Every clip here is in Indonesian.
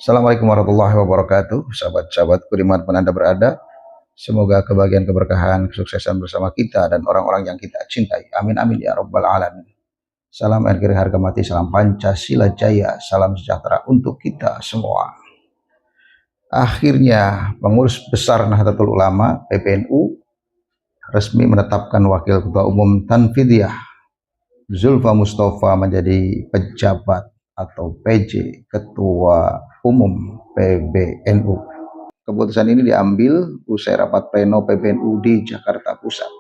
Assalamualaikum warahmatullahi wabarakatuh. Sahabat-sahabatku dimanapun Anda berada, semoga kebahagiaan, keberkahan, kesuksesan bersama kita dan orang-orang yang kita cintai. Amin amin ya rabbal alamin. Salam RGRI harga mati, salam Pancasila Jaya, salam sejahtera untuk kita semua. Akhirnya pengurus besar Nahdlatul Ulama (PBNU) resmi menetapkan Wakil Ketua Umum Tanfidiyah Zulfa Mustafa menjadi pejabat atau PJ Ketua Umum PBNU. Keputusan ini diambil usai rapat pleno PBNU di Jakarta Pusat.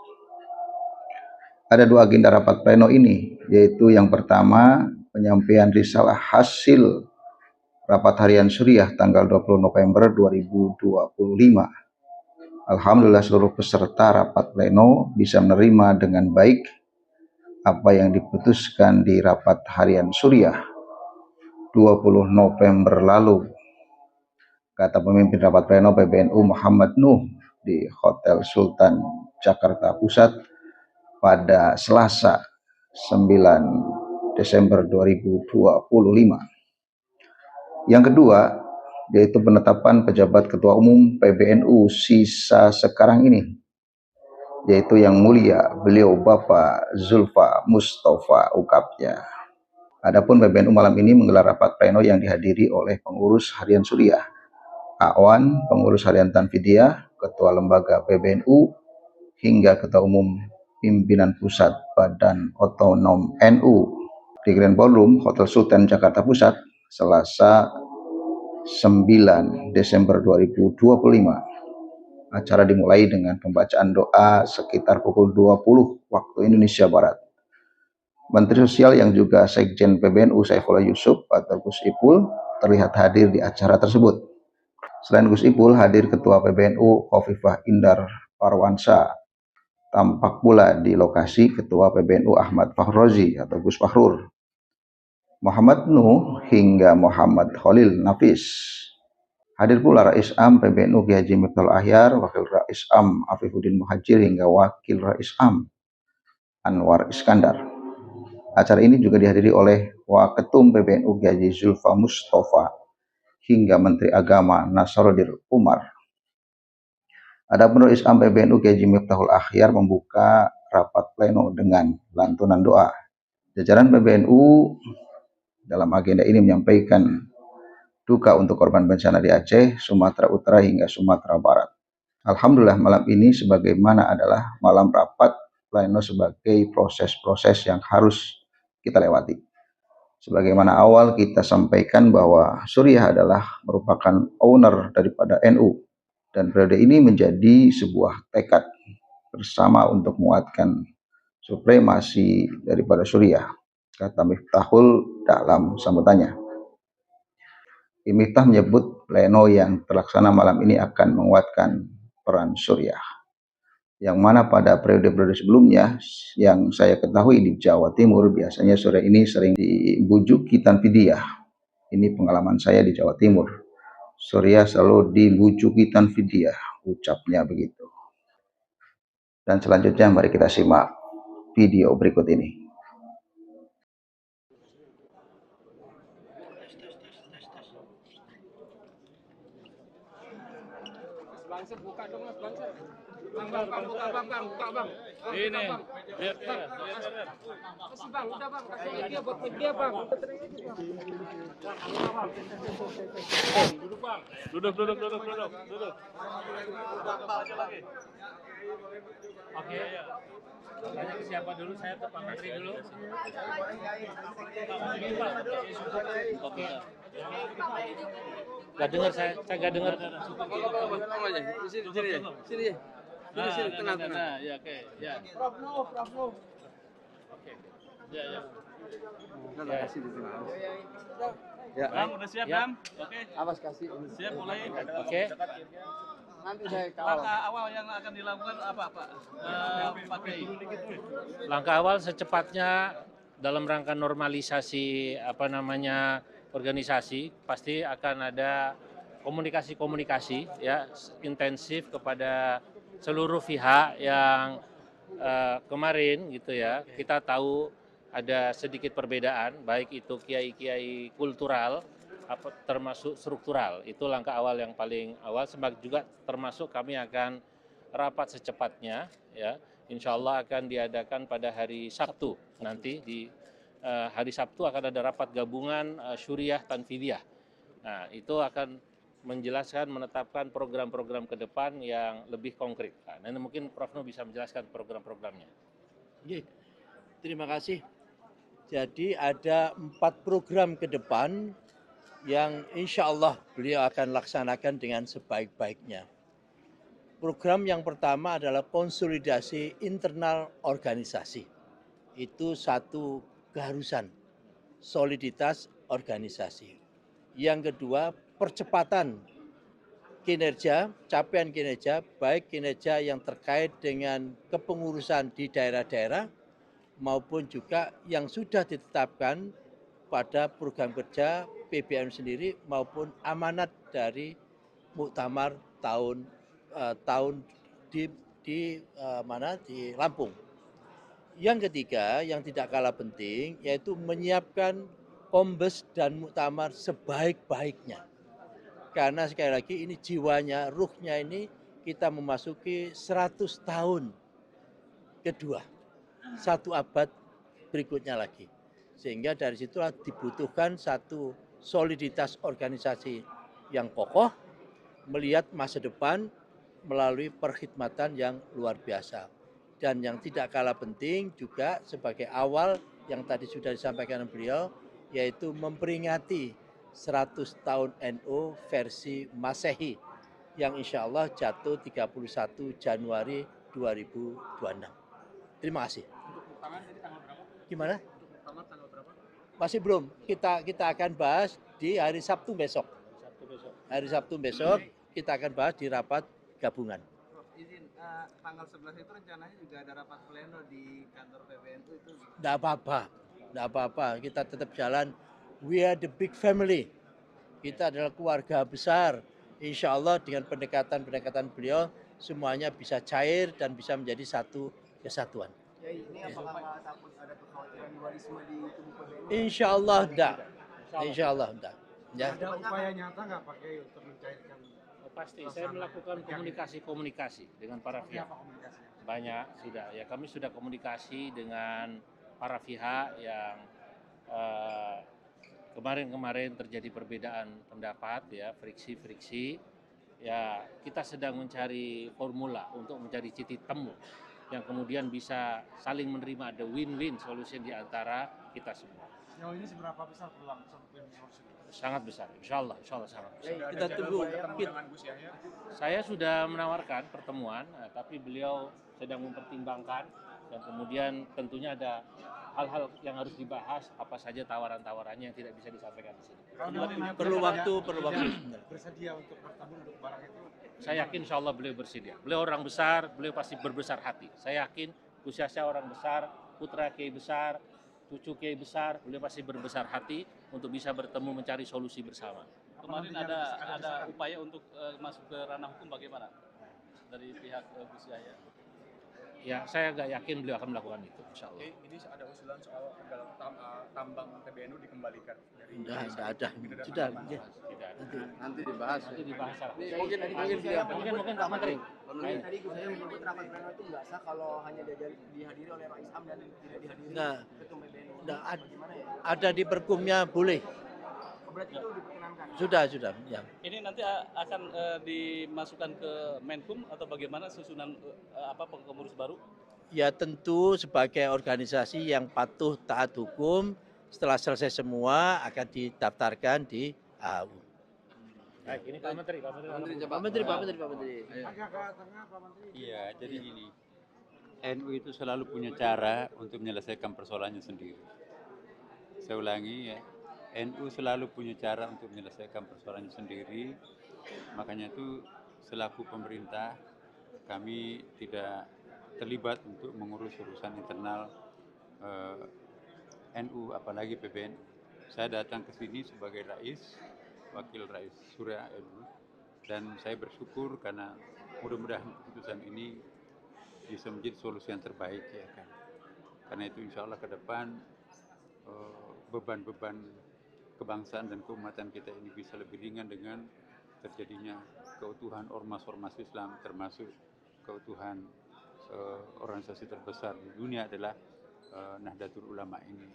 Ada dua agenda rapat pleno ini, yaitu yang pertama penyampaian risalah hasil rapat harian Suriah tanggal 20 November 2025. Alhamdulillah seluruh peserta rapat pleno bisa menerima dengan baik apa yang diputuskan di rapat harian Suriah 20 November lalu, kata pemimpin rapat pleno PBNU Muhammad Nuh di Hotel Sultan Jakarta Pusat pada Selasa 9 Desember 2025. Yang kedua, yaitu penetapan pejabat Ketua Umum PBNU sisa sekarang ini, yaitu yang mulia beliau Bapak Zulfa Mustafa ukapnya. Adapun PBNU malam ini menggelar rapat pleno yang dihadiri oleh pengurus harian Suriah, Awan, pengurus harian Tanfidiyah, ketua lembaga PBNU, hingga ketua umum pimpinan pusat Badan Otonom NU di Grand Ballroom Hotel Sultan Jakarta Pusat, Selasa 9 Desember 2025. Acara dimulai dengan pembacaan doa sekitar pukul 20 waktu Indonesia Barat. Menteri Sosial yang juga Sekjen PBNU Saifullah Yusuf atau Gus Ipul terlihat hadir di acara tersebut. Selain Gus Ipul, hadir Ketua PBNU Khofifah Indar Parwansa. Tampak pula di lokasi Ketua PBNU Ahmad Fahrozi atau Gus Fahrur, Muhammad Nuh hingga Muhammad Khalil Nafis. Hadir pula Rais Am PBNU Kiai Haji Miftahul Ahyar, Wakil Rais Am Afifuddin Muhajir hingga Wakil Rais Am Anwar Iskandar. Acara ini juga dihadiri oleh Waketum PBNU Kiai Haji Zulfa Mustafa hingga Menteri Agama Nasaruddin Umar. Adapun Rais Am PBNU Kiai Haji Miftahul Ahyar membuka rapat pleno dengan lantunan doa. Jajaran PBNU dalam agenda ini menyampaikan duka untuk korban bencana di Aceh, Sumatera Utara hingga Sumatera Barat. Alhamdulillah malam ini sebagaimana adalah malam rapat pleno sebagai proses-proses yang harus kita lewati. Sebagaimana awal kita sampaikan bahwa Suriah adalah merupakan owner daripada NU, dan periode ini menjadi sebuah tekad bersama untuk menguatkan supremasi daripada Suriah, kata Miftahul dalam sambutannya. Miftah menyebut pleno yang terlaksana malam ini akan menguatkan peran Suriah, yang mana pada periode-periode sebelumnya yang saya ketahui di Jawa Timur biasanya Suriah ini sering dibujuki Tanfidiyah. Ini pengalaman saya di Jawa Timur. Suriah selalu dibujuki Tanfidiyah, ucapnya begitu. Dan selanjutnya mari kita simak video berikut ini. Bangsa buka dong mas bangsa. Bang, buka bang. Ini. Lihat bang. Kasih bang, udah bang. Kasih media buat media bang. Duduk bang. Duduk. Aja lagi. Oke. Tanya ke siapa dulu? Saya ke Pak Menteri dulu. Oke. Gak dengar saya gak dengar. Sini. Tengah. Ya, oke. Ya. Prof. Oke. Ya. Nah, kasih di tengah. Ya. Bang, udah siap, Bang? Oke. Awas kasih. Siap mulai. Oke. Nanti saya kawal. Langkah awal yang akan dilakukan apa, Pak? Pak Kiai. Langkah awal secepatnya dalam rangka normalisasi organisasi, pasti akan ada komunikasi ya intensif kepada seluruh pihak yang kemarin gitu ya, kita tahu ada sedikit perbedaan, baik itu kiai-kiai kultural termasuk struktural. Itu langkah awal yang paling awal. Juga termasuk kami akan rapat secepatnya, ya. Insya Allah akan diadakan pada hari Sabtu nanti di hari Sabtu akan ada rapat gabungan Syuriah Tanfidiyah. Nah, itu akan menjelaskan, menetapkan program-program ke depan yang lebih konkret. Nah, ini mungkin Prof. Nu bisa menjelaskan program-programnya. Terima kasih. Jadi ada 4 program ke depan yang insya Allah beliau akan laksanakan dengan sebaik-baiknya. Program yang pertama adalah konsolidasi internal organisasi. Itu satu keharusan, soliditas organisasi. Yang kedua, percepatan kinerja, capaian kinerja, baik kinerja yang terkait dengan kepengurusan di daerah-daerah maupun juga yang sudah ditetapkan pada program kerja PBNU sendiri maupun amanat dari Muktamar tahun di Lampung. Yang ketiga yang tidak kalah penting yaitu menyiapkan Kombes dan Muktamar sebaik-baiknya. Karena sekali lagi ini jiwanya, ruhnya ini kita memasuki 100 tahun kedua, 1 abad berikutnya lagi. Sehingga dari situlah dibutuhkan satu soliditas organisasi yang kokoh, melihat masa depan melalui perkhidmatan yang luar biasa. Dan yang tidak kalah penting juga sebagai awal yang tadi sudah disampaikan beliau, yaitu memperingati 100 tahun NU versi Masehi yang insya Allah jatuh 31 Januari 2026. Terima kasih. Untuk Muktamar jadi tanggal berapa? Gimana? Untuk Muktamar tanggal berapa? Masih belum. Kita akan bahas di hari Sabtu besok. Hari Sabtu besok kita akan bahas di rapat gabungan. Prof, izin, tanggal 11 itu rencananya juga ada rapat pleno di kantor PBNU itu. Tidak apa-apa. Kita tetap jalan. We are the big family. Kita adalah keluarga besar. Insya Allah dengan pendekatan beliau semuanya bisa cair dan bisa menjadi satu kesatuan. Ya, ini apakah takut ada kekhawatiran dualisme di tubuh PBNU? Insya Allah enggak. Insya Allah enggak. Ya. Ada upaya nyata nggak pakai untuk mencairkan? Pasti saya melakukan komunikasi dengan para pihak. Banyak sudah. Ya kami sudah komunikasi dengan para pihak yang kemarin terjadi perbedaan pendapat, ya friksi. Ya kita sedang mencari formula untuk mencari titik temu yang kemudian bisa saling menerima, ada win-win solution di antara kita semua. Sejauh ini seberapa besar berlangsung win solution? Sangat besar, insya Allah sangat besar. Kita tunggu. Dengan Gus Yahya. Saya sudah menawarkan pertemuan, tapi beliau sedang mempertimbangkan dan kemudian tentunya ada hal-hal yang harus dibahas, apa saja tawaran-tawarannya yang tidak bisa disampaikan di sini. Perlu waktu. Bersedia untuk bertemu untuk barang itu. Saya yakin insya Allah beliau bersedia. Beliau orang besar, beliau pasti berbesar hati. Saya yakin Gus Yahya orang besar, putra Kiai besar, cucu Kiai besar, beliau pasti berbesar hati untuk bisa bertemu mencari solusi bersama. Kemarin ada upaya untuk masuk ke ranah hukum bagaimana dari pihak Gus Yahya? Ya, saya agak yakin beliau akan melakukan itu, insya Allah. Ini ada usulan soal tambang PBNU dikembalikan dari Tidak ada. Sudah. Tidak ada. Nanti dibahas. Nanti dibahas lah. Mungkin Pak Menteri. Tadi Gus Yahya menyebut rapat pleno itu nggak sah kalau hanya dihadiri oleh Rais Am dan tidak dihadiri Nah, ketum PBNU. Gimana ya? Ada di perkumnya boleh. Berarti itu diperkenankan. Sudah. Ya. Ini nanti akan dimasukkan ke Menkum atau bagaimana susunan pengurus baru? Ya tentu sebagai organisasi yang patuh taat hukum setelah selesai semua akan didaftarkan di AU. Baik, ini Pak Menteri. Pak Menteri. Agak ke tengah Pak Menteri. Iya, jadi gini, NU itu selalu punya cara untuk menyelesaikan persoalannya sendiri. Saya ulangi ya, NU selalu punya cara untuk menyelesaikan persoalannya sendiri. Makanya itu selaku pemerintah kami tidak terlibat untuk mengurus urusan internal NU, apalagi PBNU. Saya datang ke sini sebagai wakil rais Surya NU, dan saya bersyukur karena mudah-mudahan keputusan ini bisa menjadi solusi yang terbaik ya kan. Karena itu insya Allah ke depan beban-beban kebangsaan dan keumatan kita ini bisa lebih ringan dengan terjadinya keutuhan ormas-ormas Islam, termasuk keutuhan organisasi terbesar di dunia adalah Nahdlatul Ulama ini.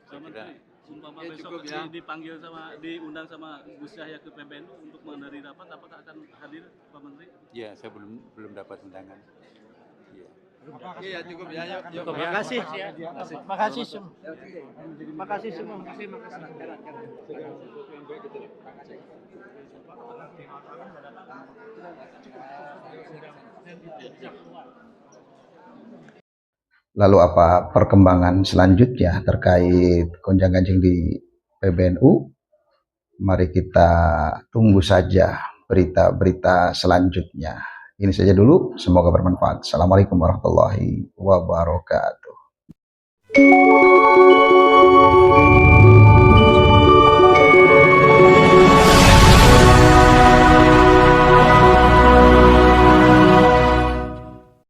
Saya kira umpama besok diundang sama Gus Yahya ke PBNU untuk menghadiri rapat, apakah akan hadir Pak Menteri? ya, saya belum dapat undangan. Iya, cukup ya. Yuk. Cukup ya. Makasih. Makasih semua. Makasih semua. Makasih. Lalu apa perkembangan selanjutnya terkait gonjang-ganjing di PBNU? Mari kita tunggu saja berita-berita selanjutnya. Ini saja dulu, semoga bermanfaat. Assalamualaikum warahmatullahi wabarakatuh.